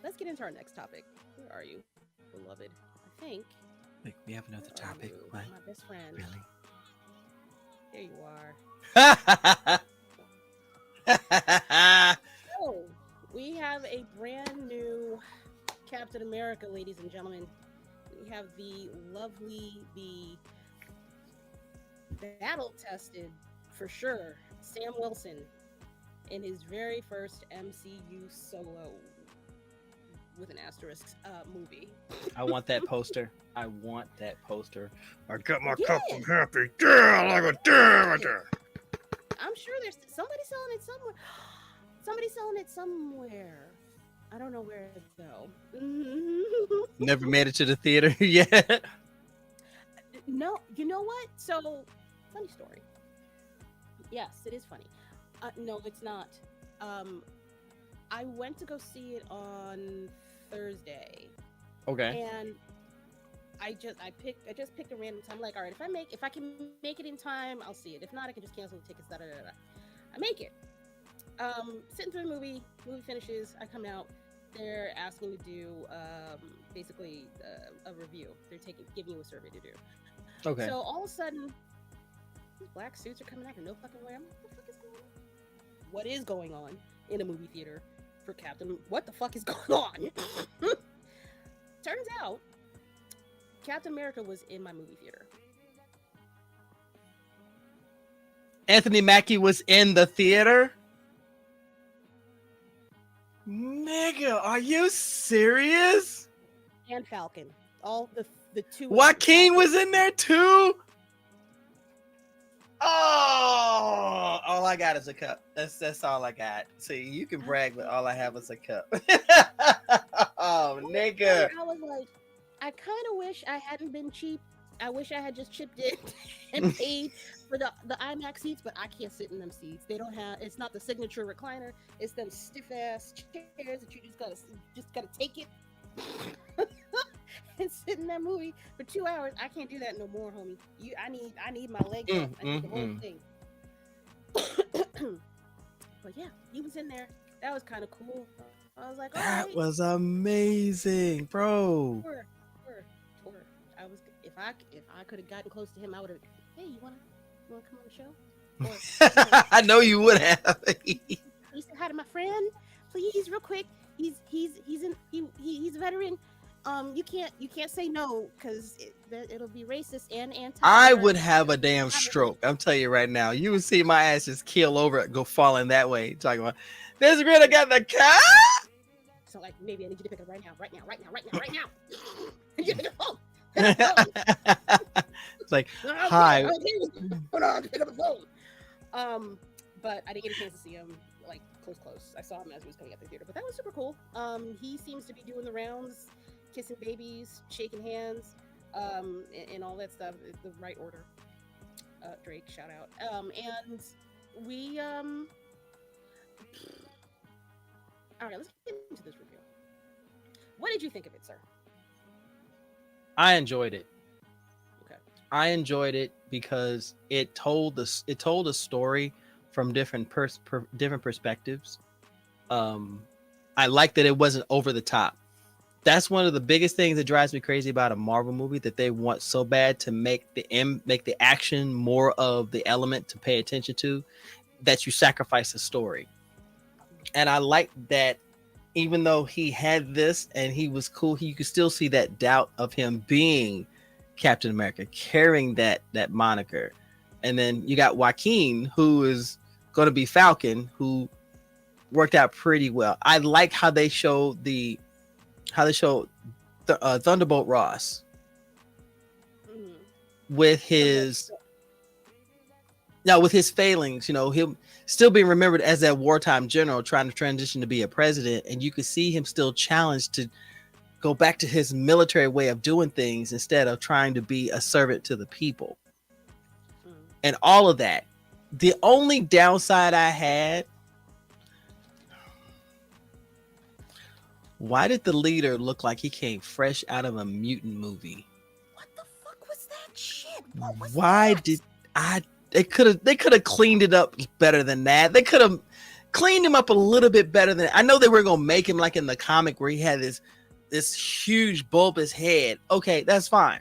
let's get into our next topic. Where are you, beloved? I think. Wait, we have another topic. What? My best friend. Really? There you are. Oh, Oh, we have a brand new Captain America, ladies and gentlemen. We have the lovely, the battle tested for sure, Sam Wilson in his very first MCU solo with an asterisk movie. I want that poster. I want that poster. I got my Yeah. cup from Happy. Yeah, like a damn. I'm sure there's somebody selling it somewhere. Somebody's selling it somewhere. I don't know where though. Never made it to the theater yet. No, you know what? So, funny story. Yes, it is funny. No, it's not. I went to go see it on Thursday, Okay. and I just picked a random time. Like, all right, if I can make it in time, I'll see it. If not, I can just cancel the tickets. Da da da da. I make it. Sitting through the movie finishes. I come out. They're asking to do basically a review. They're giving you a survey to do. Okay. So all of a sudden, these black suits are coming out of no fucking way. I'm like, what the fuck is going on? What is going on in a movie theater for Captain? What the fuck is going on? Turns out, Captain America was in my movie theater. Anthony Mackie was in the theater? Nigga, are you serious? And Falcon. All the two. Joaquin was in there too? Oh, all I got is a cup. That's all I got. See, you can brag, but all I have is a cup. Oh, nigga. I was like, I kind of wish I hadn't been cheap. I wish I had just chipped in and paid for the IMAX seats, but I can't sit in them seats. They don't have. It's not the signature recliner. It's them stiff ass chairs that you just gotta take it and sit in that movie for 2 hours. I can't do that no more, homie. I need my legs up. I need the whole thing. But yeah, he was in there. That was kind of cool. I was like, that was amazing, bro. Tour. I was if I could have gotten close to him, I would have. Hey, you wanna come on the show? Or, I know you would have. Please say hi to my friend, please, real quick. He's a veteran. You can't say no because it'll be racist and anti. I would have a damn stroke. I'm telling you right now. You would see my ass just keel over, go falling that way. Talking about this girl that got the car. So like maybe I need you to pick it right now. You pick up the phone. It's like hi. Hold on, pick up the phone. But I didn't get a chance to see him like close. I saw him as he was coming out the theater, but that was super cool. He seems to be doing the rounds, kissing babies, shaking hands, and all that stuff. The right order. Drake, shout out. And we all right, let's get into this review. What did you think of it, sir? I enjoyed it. Okay. I enjoyed it because it told a story from different perspectives. I like that it wasn't over the top. That's one of the biggest things that drives me crazy about a Marvel movie, that they want so bad to make the action more of the element to pay attention to, that you sacrifice the story. And I like that even though he had this and he was cool, you could still see that doubt of him being Captain America, carrying that moniker. And then you got Joaquin, who is going to be Falcon, who worked out pretty well. I like how they showed Thunderbolt Ross with his failings, him still being remembered as that wartime general trying to transition to be a president, and you could see him still challenged to go back to his military way of doing things instead of trying to be a servant to the people. And all of that. The only downside I had, why did the leader look like he came fresh out of a mutant movie? What the fuck was that shit? What was They could have cleaned it up better than that. They could have cleaned him up a little bit better than I know they were gonna make him like in the comic where he had this huge bulbous head. Okay, that's fine.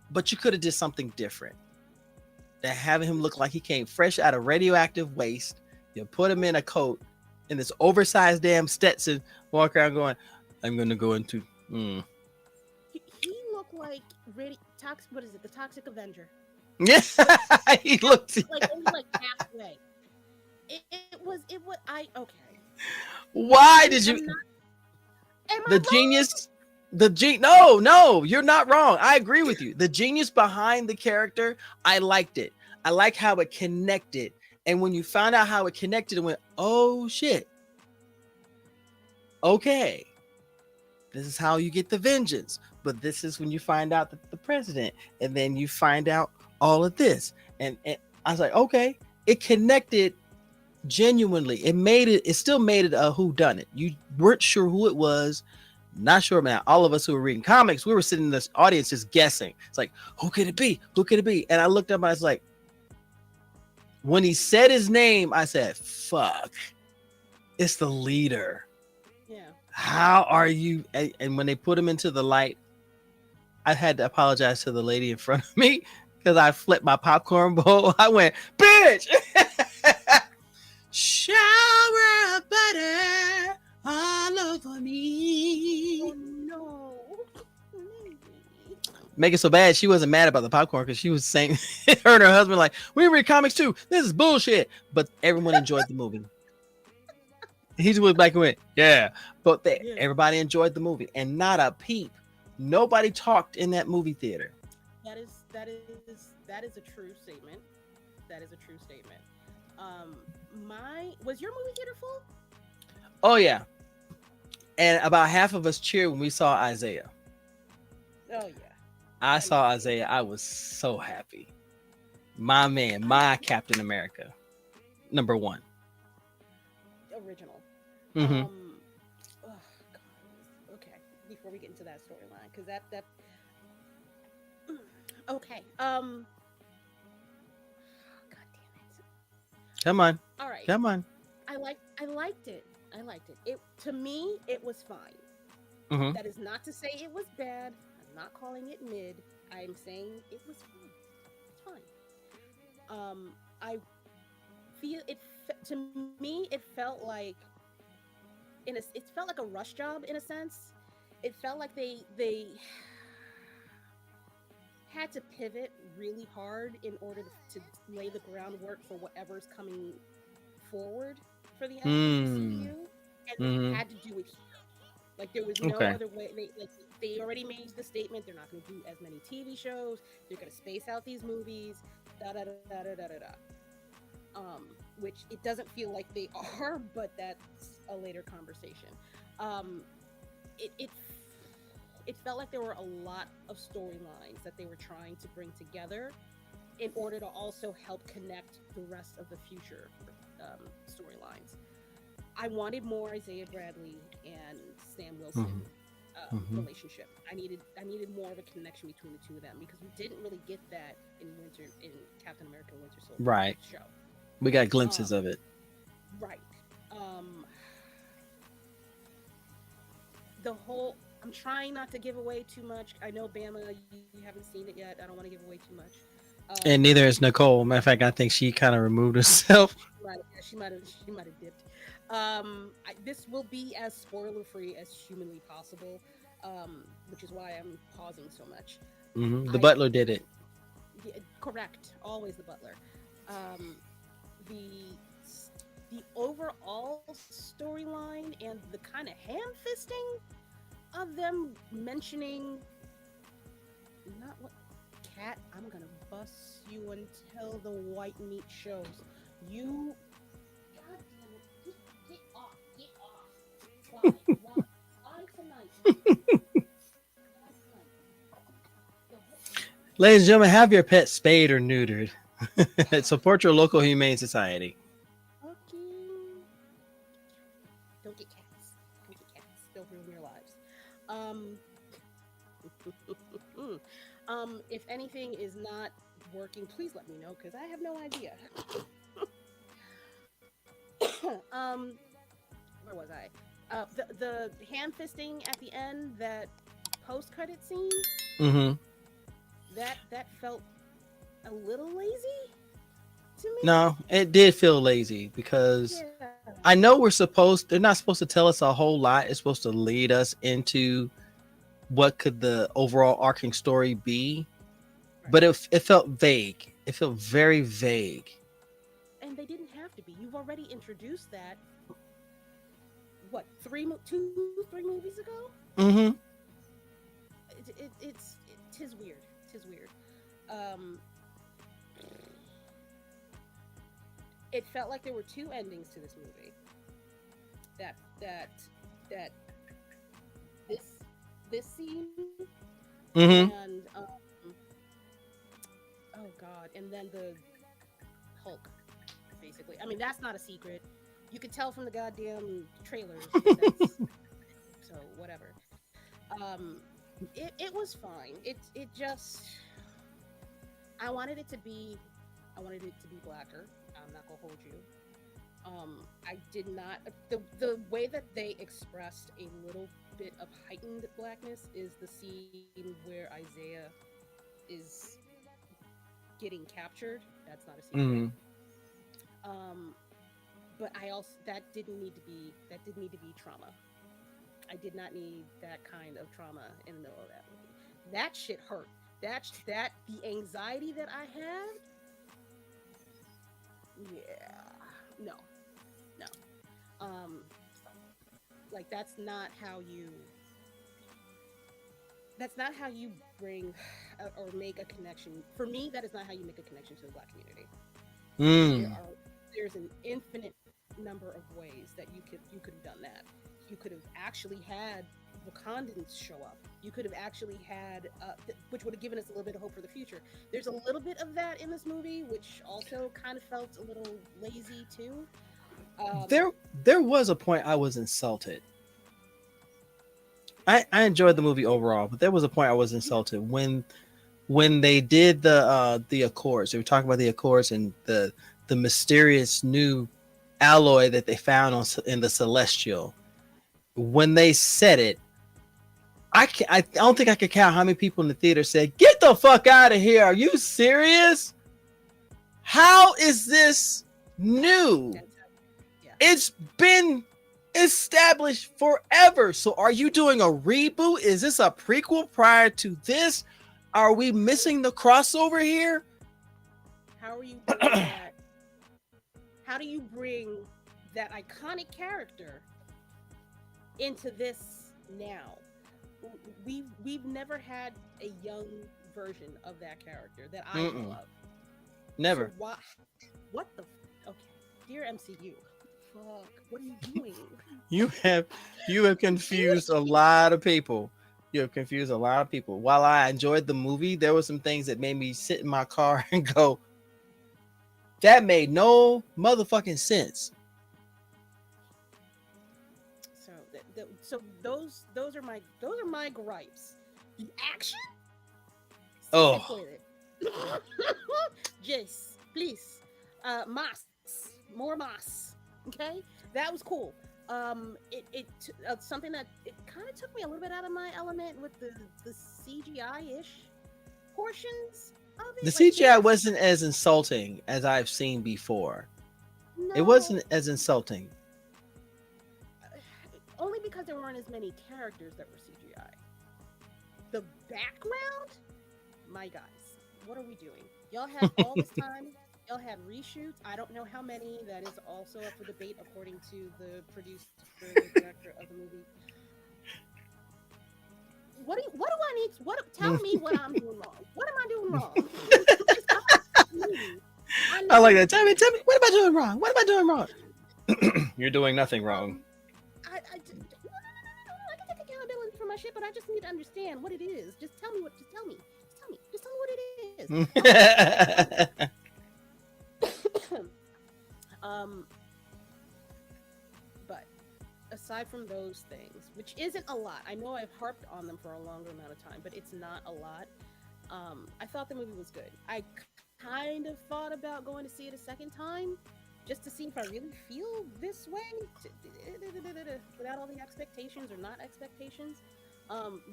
But you could have did something different. Than having him look like he came fresh out of radioactive waste. You put him in a coat in this oversized damn Stetson, walk around going, I'm gonna go into He looked like toxic. What is it? The Toxic Avenger. Yeah, he looked like only like halfway. It was. Okay. Why did you? Am I The wrong? genius. No, you're not wrong. I agree with you. The genius behind the character, I liked it. I like how it connected. And when you found out how it connected, it went, oh shit. Okay. This is how you get the vengeance. But this is when you find out that the president, and then you find out all of this. And I was like, okay, it connected genuinely. It still made it a whodunit. You weren't sure who it was. Not sure, man. All of us who were reading comics, we were sitting in this audience just guessing. It's like, who could it be? Who could it be? And I looked up and I was like, when he said his name, I said, fuck, it's the leader. Yeah. How are you? And when they put him into the light, I had to apologize to the lady in front of me because I flipped my popcorn bowl. I went, bitch! Shower of butter all over me. Oh no. Make it so bad she wasn't mad about the popcorn because she was saying her and her husband like, we read comics too, this is bullshit, but everyone enjoyed the movie. He just went back and went, yeah, but everybody enjoyed the movie, and not a peep, nobody talked in that movie theater. That is a true statement. That is a true statement. Was your movie theater full? Oh yeah, and about half of us cheered when we saw Isaiah. Oh yeah. I saw Isaiah. I was so happy. My man, my Captain America, #1. Original. Mm-hmm. Oh God. Okay. Before we get into that storyline, because that. Okay. God damn it. Come on. All right. Come on. I liked it. It to me, it was fine. Mm-hmm. That is not to say it was bad. I'm not calling it mid. I'm saying it was fine. It's fine. I feel it to me. It felt like it felt like a rush job in a sense. It felt like they had to pivot really hard in order to lay the groundwork for whatever's coming forward for the MCU, and they had to do it here. Like there was no other way. They already made the statement they're not going to do as many TV shows. They're going to space out these movies. Which it doesn't feel like they are, but that's a later conversation. It felt like there were a lot of storylines that they were trying to bring together in order to also help connect the rest of the future storylines. I wanted more Isaiah Bradley and Sam Wilson relationship. I needed more of a connection between the two of them because we didn't really get that in Captain America: Winter Soldier show. We got glimpses of it. Right. I'm trying not to give away too much. I know Bama, you haven't seen it yet. I don't want to give away too much. And neither is Nicole. Matter of fact, I think she kind of removed herself. Right. Yeah, she might have dipped. This will be as spoiler free as humanly possible, which is why I'm pausing so much. Mm-hmm. The butler did it. Yeah, correct. Always the butler. The overall storyline and the kind of ham-fisting of them mentioning not what cat I'm gonna bust you until the white meat shows. You God damn it, just get off. Why tonight? Ladies and gentlemen, have your pet spayed or neutered. Support your local humane society. Don't get cats. They'll ruin your lives. If anything is not working, please let me know because I have no idea. um, where was I? The hand fisting at the end, that post credit scene, Mm-hmm. that felt a little lazy to me. No, it did feel lazy because Yeah. I know they're not supposed to tell us a whole lot. It's supposed to lead us into what could the overall arcing story be, Right. but it felt vague. It felt very vague. And they didn't have to be. You've already introduced that. What, 3 movies ago? Mm-hmm. Tis weird. Tis weird. Um, it felt like there were two endings to this movie. That that that this this scene Mm-hmm. and oh god, and then the Hulk, basically. I mean, that's not a secret. You could tell from the goddamn trailers that that's so whatever. Um, it was fine. It just I wanted it to be I wanted it to be blacker. I'm not gonna hold you. I did not the way that they expressed a little bit of heightened blackness is the scene where Isaiah is getting captured. That's not a secret. Mm-hmm. Um, but I also that didn't need to be trauma. I did not need that kind of trauma in the middle of that movie. That shit hurt. That the anxiety that I had. Yeah, no, no. Um, like that's not how you bring or make a connection. For me, that is not how you make a connection to the Black community. There Mm. are there's an infinite number of ways that you could have done that. You could have actually had Wakandans show up. You could have actually had, which would have given us a little bit of hope for the future. There's a little bit of that in this movie, which also kind of felt a little lazy too. Um, There there was a point I was insulted. I enjoyed the movie overall, but there was a point I was insulted when they did the Accords. They were talking about the Accords and the mysterious new alloy that they found in the Celestial. When they said it, I don't think I could count how many people in the theater said, "Get the fuck out of here! Are you serious? How is this new? that's yeah. It's been established forever. So are you doing a reboot? Is this a prequel prior to this? Are we missing the crossover here?" How are you doing that? How do you bring that iconic character into this now? We've never had a young version of that character that I know Mm-mm. of. So Never. what the okay, dear MCU, fuck, what are you doing? You have you have confused a lot of people. You have confused a lot of people. While I enjoyed the movie, there were some things that made me sit in my car and go, "That made no motherfucking sense." So so those are my gripes. The action, Oh, spoil it. Just please, mas, more mas. Okay, that was cool. Something that it kind of took me a little bit out of my element with the CGI ish portions of the it. Like, CGI yes, wasn't as insulting as I've seen before. It no, wasn't as insulting. only because there weren't as many characters that were CGI. The background, my guys, what are we doing? Y'all had all this time. Y'all had reshoots. I don't know how many. That is also up for debate, according to the producer, the director of the movie. What do I need? What tell me what I'm doing wrong? What am I doing wrong? Just tell me. I I know like I'm that. doing Tell me, what am I doing wrong? What am I doing wrong? You're doing nothing wrong. no. I can take accountability for my shit, but I just need to understand what it is. Just tell me what. Just tell me. Just tell me what it is. Um, but aside from those things, which isn't a lot, I know I've harped on them for a longer amount of time, but it's not a lot. I thought the movie was good. I kind of thought about going to see it a second time, just to see if I really feel this way without all the expectations or not expectations.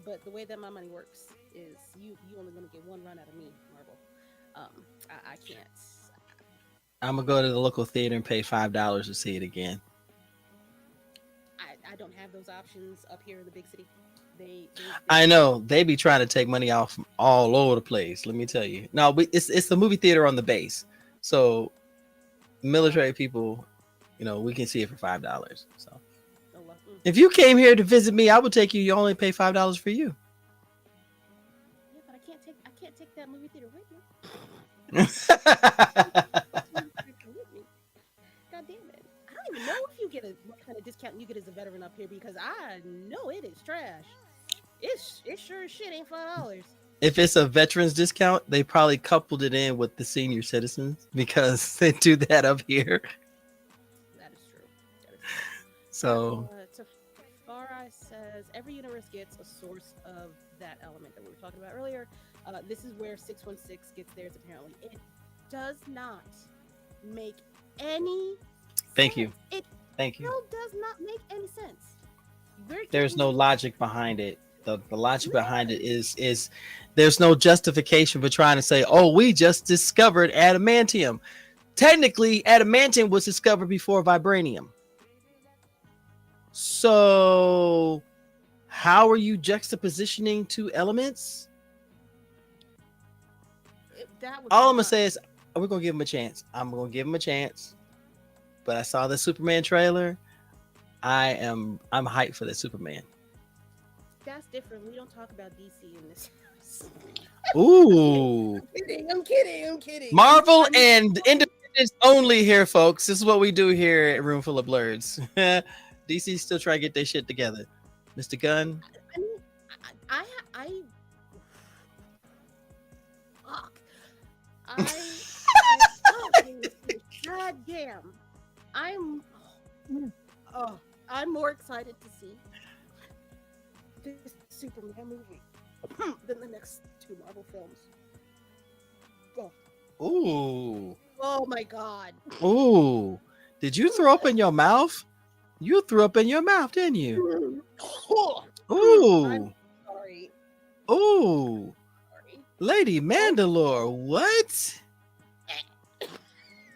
But the way that my money works is you only gonna get one run out of me, Marvel. I can't. I'm gonna go to the local theater and pay $5 to see it again. I don't have those options up here in the big city. They I know they be trying to take money off all over the place. Let me tell you. No, it's the movie theater on the base, so military people, we can see it for $5. So if you came here to visit me, I would take you. You only pay $5 for you. Yeah, but I can't take that movie theater with me. God damn it! I don't even know if you get what kind of discount you get as a veteran up here because I know it is trash. It sure as shit ain't $5. If it's a veterans discount, they probably coupled it in with the senior citizens because they do that up here. That is true. So Tafari says every universe gets a source of that element that we were talking about earlier. This is where 616 gets theirs. Apparently, it does not make any. Thank sense. you. It Thank you. still does not make any sense. There's no logic behind it. The logic behind it is there's no justification for trying to say, oh, we just discovered adamantium. Technically, adamantium was discovered before vibranium. So how are you juxtapositioning two elements? All I'm gonna say is we're gonna give him a chance. I'm gonna give him a chance. But I saw the Superman trailer. I'm hyped for the Superman. That's different. We don't talk about DC in this house. Ooh. I'm kidding. Marvel and independents only here, folks. This is what we do here at Roomful of Blerds. DC still trying to get their shit together. Mr. Gunn. I mean, I fuck. God damn. I'm more excited to see this Superman movie than the next two Marvel films. Ooh. Oh my god. Ooh. Did you throw up in your mouth? You threw up in your mouth, didn't you? Ooh. I'm sorry. Ooh. Lady Mandalore, what?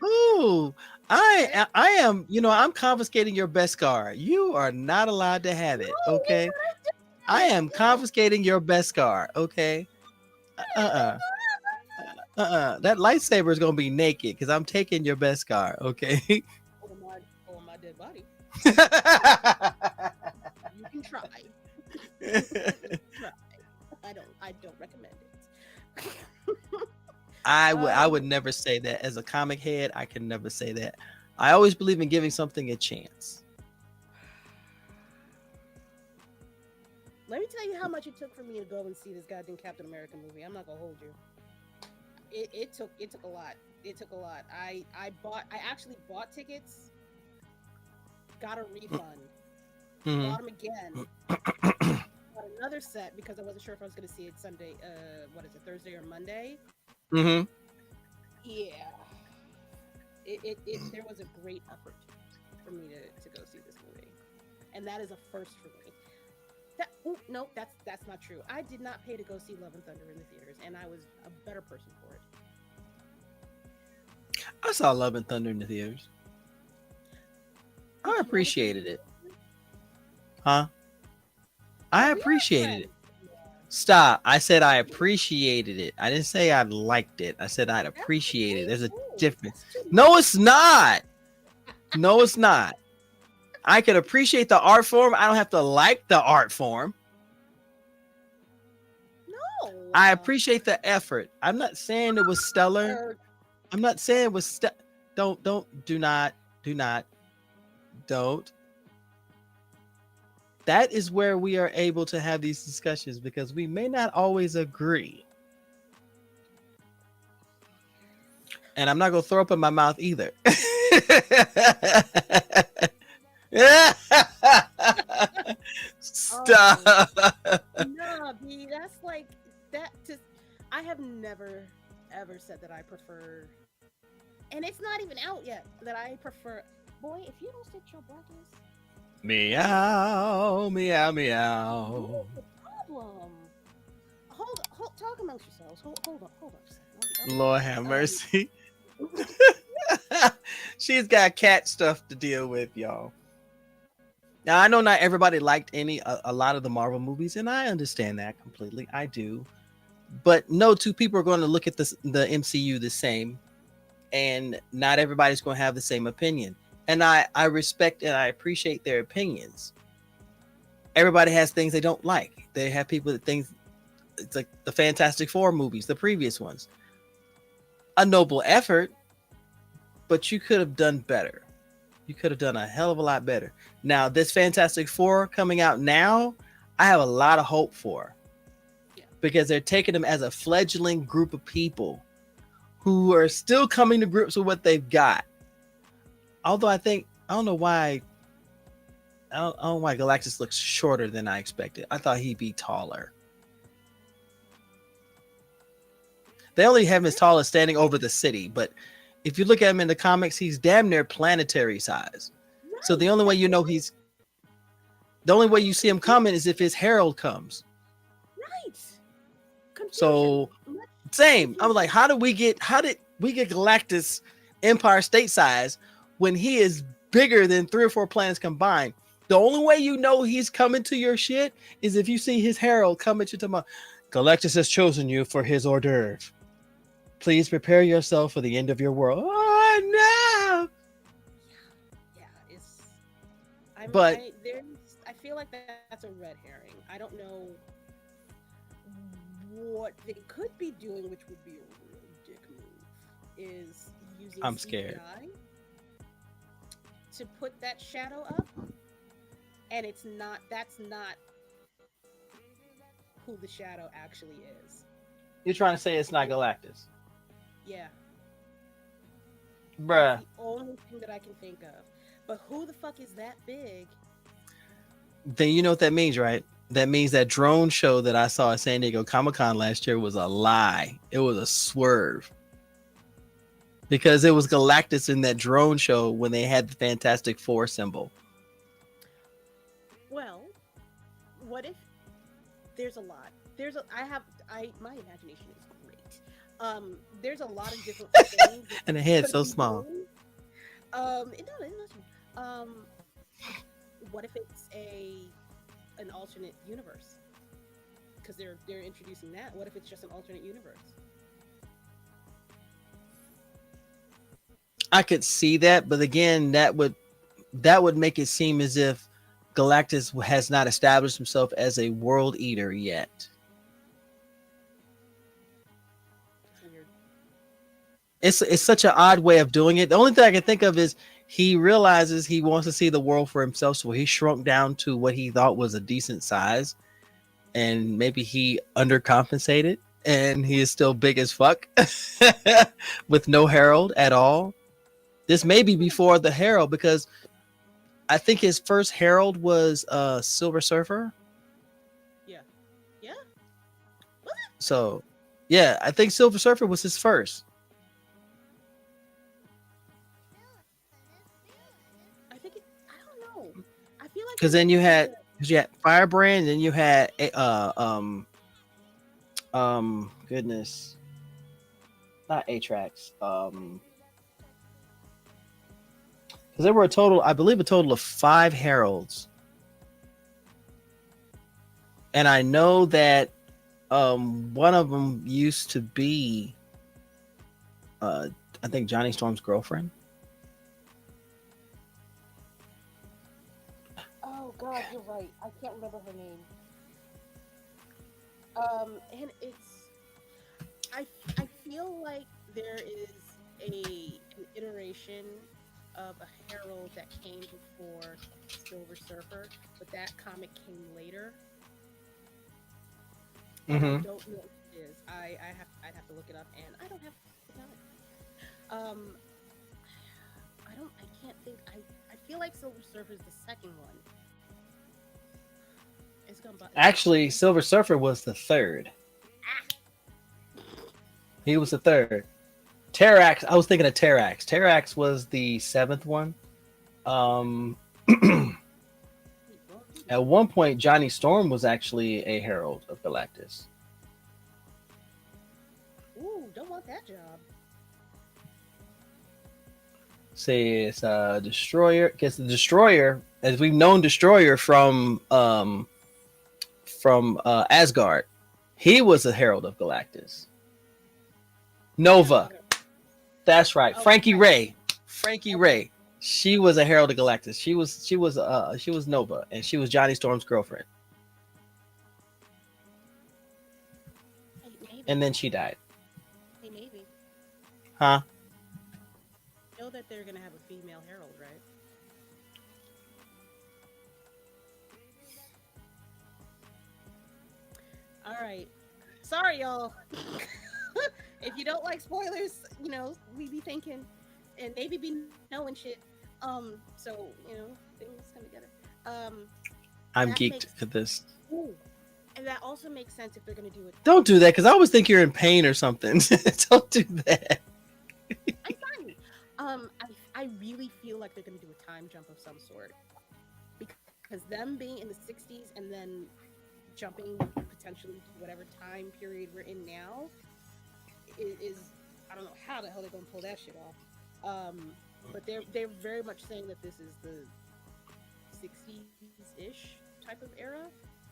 Ooh. I am, I'm confiscating your Beskar. You are not allowed to have it, okay? I am confiscating your Beskar, okay? That lightsaber is gonna be naked because I'm taking your Beskar, okay? Oh my dead body. You can try. I don't recommend it. I would never say that. As a comic head, I can never say that. I always believe in giving something a chance. Let me tell you how much it took for me to go and see this goddamn Captain America movie. I'm not gonna hold you. It took a lot. It took a lot. I actually bought tickets, got a refund, bought them again, got another set because I wasn't sure if I was gonna see it Sunday. What is it, Thursday or Monday? Mm-hmm. Yeah. There was a great effort for me to go see this movie, and that is a first for me. No, that's not true. I did not pay to go see Love and Thunder in the theaters, and I was a better person for it. I saw Love and Thunder in the theaters. I appreciated it. Huh? I appreciated it. Stop. I said I appreciated it. I didn't say I liked it. I said I'd appreciate it. There's a difference. No, it's not. No, it's not. I can appreciate the art form. I don't have to like the art form. No. I appreciate the effort. I'm not saying it was stellar. I'm not saying it was don't. That is where we are able to have these discussions because we may not always agree. And I'm not going to throw up in my mouth either. Stop. No, B, that's like that. I have never ever said that I prefer, and it's not even out yet that I prefer. Boy, if you don't sit your blackness, Meow, meow, what meow. is the problem? Hold, talk amongst yourselves. Hold on a second. Lord have I'll be mercy. She's got cat stuff to deal with, y'all. Now I know not everybody liked a lot of the Marvel movies, and I understand that completely. I do, but no two people are going to look at the MCU the same, and not everybody's going to have the same opinion. And I respect and I appreciate their opinions. Everybody has things they don't like. They have people that think it's like the Fantastic Four movies, the previous ones. A noble effort, but you could have done better. You could have done a hell of a lot better. Now, this Fantastic Four coming out now, I have a lot of hope for. Yeah. Because they're taking them as a fledgling group of people who are still coming to grips with what they've got. Although I don't know why Galactus looks shorter than I expected. I thought he'd be taller. They only have him as tall as standing over the city, but if you look at him in the comics, he's damn near planetary size. right. So the only way you know the only way you see him coming is if his herald comes. Right. Confusion. So same. I'm like, how did we get Galactus Empire state size when he is bigger than 3 or 4 planets combined? The only way you know he's coming to your shit is if you see his herald come at you tomorrow. Galactus has chosen you for his hors d'oeuvre. Please prepare yourself for the end of your world. Oh no! Yeah, it's. I feel like that's a red herring. I don't know what they could be doing, which would be a real dick move. Is using I'm scared. CGI to put that shadow up, and that's not who the shadow actually is. You're trying to say it's not Galactus? Yeah. Bruh. That's the only thing that I can think of. But who the fuck is that big? Then you know what that means, right? That means that drone show that I saw at San Diego Comic-Con last year was a lie. It was a swerve. Because it was Galactus in that drone show when they had the Fantastic Four symbol. Well, what if there's a lot? My imagination is great. There's a lot of different things. And the head's so small. What if it's an alternate universe? Because they're introducing that. What if it's just an alternate universe? I could see that, but again, that would make it seem as if Galactus has not established himself as a world eater yet. It's such an odd way of doing it. The only thing I can think of is he realizes he wants to see the world for himself, so he shrunk down to what he thought was a decent size, and maybe he undercompensated, and he is still big as fuck with no herald at all. This may be before the herald, because I think his first herald was Silver Surfer. Yeah. What? So, yeah, I think Silver Surfer was his first. I don't know. I feel like Because then you had Firebrand, and you had goodness, not Atrax. Because there were I believe a total of 5 heralds, and I know that one of them used to be I think Johnny Storm's girlfriend. Oh God, you're right. I can't remember her name. And I feel like there is an iteration of a herald that came before Silver Surfer, but that comic came later. I don't know what it is. I'd have to look it up, and I don't have the time. I can't think. I feel like Silver Surfer is the second one. Actually, Silver Surfer was the third. He was the third. Terrax. I was thinking of Terrax. Terrax was the seventh one. Um, at one point, Johnny Storm was actually a herald of Galactus. Ooh, don't want that job. Say it's Destroyer. Guess the Destroyer, as we've known Destroyer from Asgard, he was a herald of Galactus. Nova. That's right. Oh, Frankie right. Ray. Frankie Ray. She was a herald of Galactus. She was Nova, and she was Johnny Storm's girlfriend. Hey, maybe. And then she died. Hey, maybe. Huh? You know that they're gonna have a female herald, right? All right. Sorry, y'all. If you don't like spoilers, you know we be thinking, and maybe be knowing shit. So you know things come together. Um, I'm that geeked makes at this. ooh, and that also makes sense if they're gonna do it. Don't do that, because I always think you're in pain or something. Don't do that. I'm fine. I really feel like they're gonna do a time jump of some sort because them being in the '60s and then jumping potentially to whatever time period we're in now is I don't know how the hell they're gonna pull that shit off. But they're very much saying that this is the '60s ish type of era.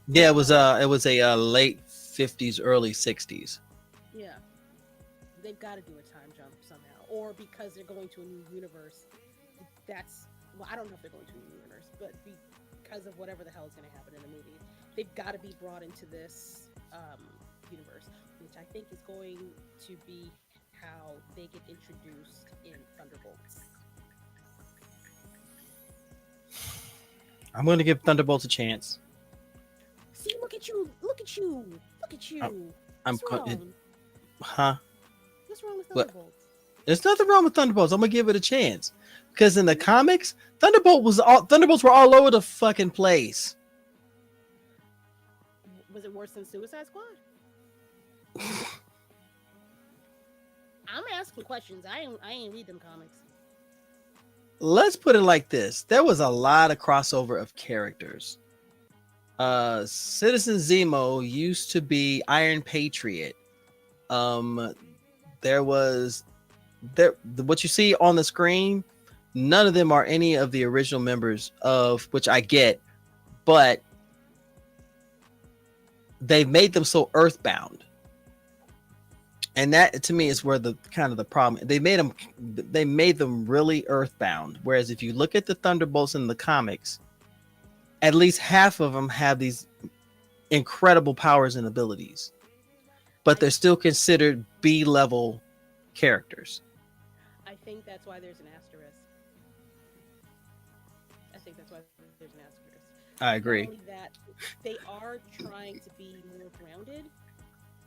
Yeah, it was a late '50s, early '60s. Yeah, they've got to do a time jump somehow, or because they're going to a new universe. That's well, I don't know if they're going to a new universe, but because of whatever the hell is going to happen in the movie, they've got to be brought into this universe, which I think is going to be how they get introduced in Thunderbolts. I'm going to give Thunderbolts a chance. See, look at you! Look at you! Look at you! I'm What's wrong? Huh? What's wrong with What? Thunderbolts? There's nothing wrong with Thunderbolts. I'm gonna give it a chance because in the comics, Thunderbolts were all over the fucking place. Was it worse than Suicide Squad? I'm asking questions. I ain't read them comics. Let's put it like this: there was a lot of crossover of characters. Citizen Zemo used to be Iron Patriot. There was what you see on the screen. None of them are any of the original members of which I get, but they've made them so earthbound. And that to me is where the kind of the problem. They made them really earthbound. Whereas if you look at the Thunderbolts in the comics, at least half of them have these incredible powers and abilities, but they're still considered B-level characters. I think that's why there's an asterisk. I think that's why there's an asterisk. I agree. Not only that, they are trying to be more grounded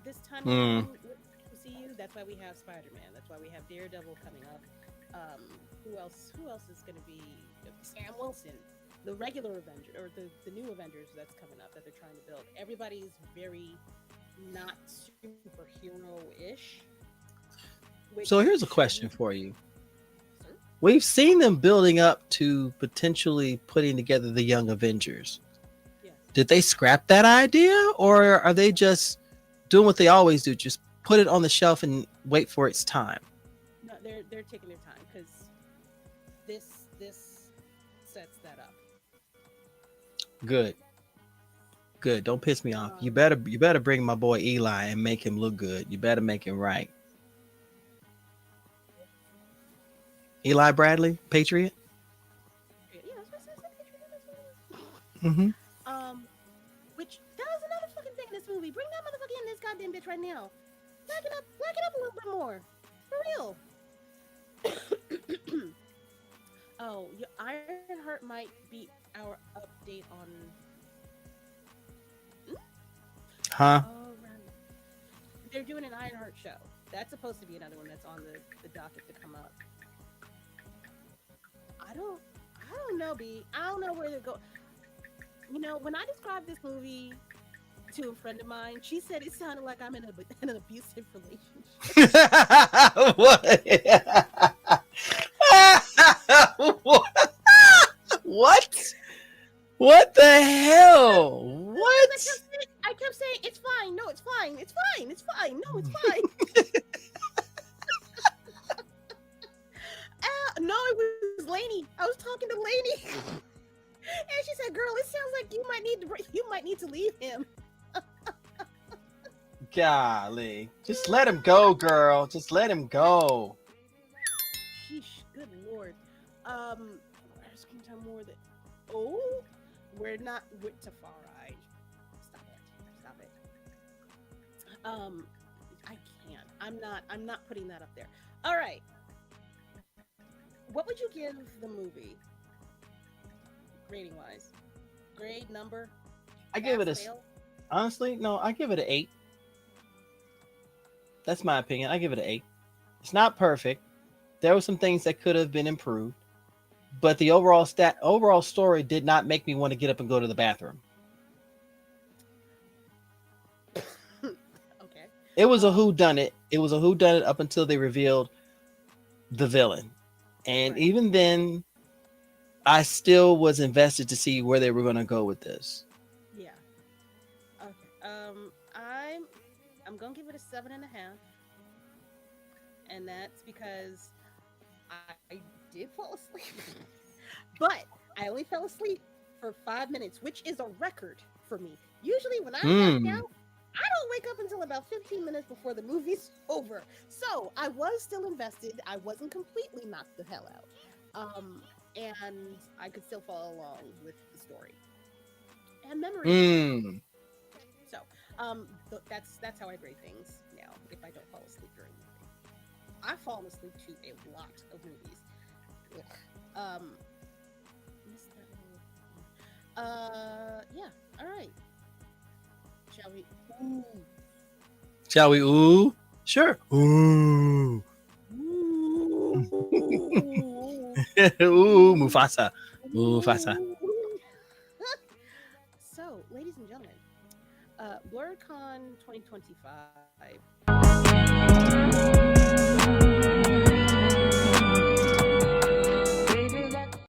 this time Mm. around with MCU. That's why we have Spider-Man. That's why we have Daredevil coming up. Who else? Who else is going to be Sam Wilson? The regular Avenger or the new Avengers that's coming up that they're trying to build. Everybody's very not superhero-ish. So here's a question for you. We've seen them building up to potentially putting together the Young Avengers. Yes. Did they scrap that idea, or are they just doing what they always do, just put it on the shelf and wait for its time? No, they're taking their time because this sets that up. Good. Don't piss me off. You better bring my boy Eli and make him look good. You better make him right. Eli Bradley, Patriot. Yeah, that's what I said. Mm-hmm. Which that was another fucking thing in this movie. Bring that motherfucker in this goddamn bitch right now. Black it up a little bit more. For real. Oh, Ironheart might be our update on. Huh? Oh, right. They're doing an Ironheart show. That's supposed to be another one that's on the docket to come up. I don't know, B. I don't know where to go. You know, when I describe this movie, to a friend of mine. She said it sounded like I'm in, in an abusive relationship. What? What? What? What the hell? Because What? I kept saying, it's fine. No, it's fine. It's fine. It's fine. No, it's fine. No, it was Lainey. I was talking to Lainey. And she said, girl, it sounds like you might need to leave him. Golly. Just let him go, girl. Just let him go. Sheesh, good lord. Screen time more than we're not with Tafari. Stop it. I can't. I'm not putting that up there. All right. What would you give the movie rating wise? Grade, number? I give it a Scale? honestly, no, I give it an 8. That's my opinion. I give it an 8. It's not perfect. There were some things that could have been improved, but the overall story did not make me want to get up and go to the bathroom. Okay. It was a whodunit. It was a whodunit up until they revealed the villain. And Right. even then, I still was invested to see where they were going to go with this. Yeah. Okay. I'm gonna give it a 7.5, and that's because I did fall asleep, but I only fell asleep for 5 minutes, which is a record for me. Usually, when I knock out, I don't wake up until about 15 minutes before the movie's over. So I was still invested. I wasn't completely knocked the hell out. And I could still follow along with the story and memories. So, that's how I grade things now. If I don't fall asleep during the movie, I've fallen asleep to a lot of movies. Ugh. Missed that little- yeah. All right. Shall we? Ooh. Shall we? Ooh, sure. Ooh, Ooh. ooh, Mufasa, Mufasa. So, ladies and gentlemen, BlurCon 2025